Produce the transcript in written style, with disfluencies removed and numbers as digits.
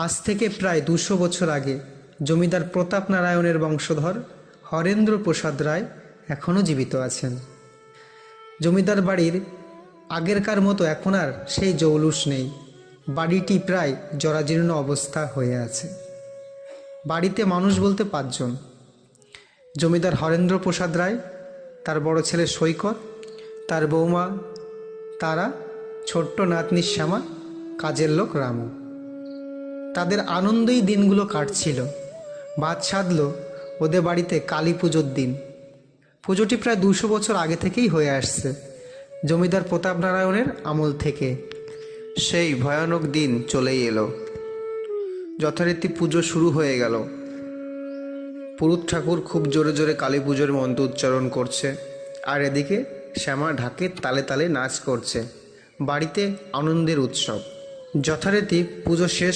আজ থেকে প্রায় 200 বছর আগে জমিদার প্রতাপ নারায়ণের বংশধর হরেন্দ্র প্রসাদ রায় এখনও জীবিত আছেন। জমিদার বাড়ির আগেরকার মতো এখন আর সেই জৌলুস নেই। বাড়িটি প্রায় জরাজীর্ণ অবস্থা হয়ে আছে। বাড়িতে মানুষ বলতে 5 জন। জমিদার হরেন্দ্র প্রসাদ রায়, তার বড় ছেলে সৈকত, তার বৌমা তারা, ছোট্ট নাতনি শ্যামা, কাজের লোক রামু। তাদের আনন্দেই দিনগুলো কাটছিল। বাদ সাধল ওদের বাড়িতে কালী পুজোর দিন। পুজোটি প্রায় 200 বছর আগে থেকেই হয়ে আসছে, জমিদার প্রতাপ নারায়ণের আমল থেকে। সেই ভয়ানক দিন চলেই এলো। যথারীতি পুজো শুরু হয়ে গেল। পুরুত ঠাকুর খুব জোরে জোরে কালী পুজোর মন্ত্র উচ্চারণ করছে, আর এদিকে শ্যামা ঢাকের তালে তালে নাচ করছে। বাড়িতে আনন্দের উৎসব। যথারীতি পুজো শেষ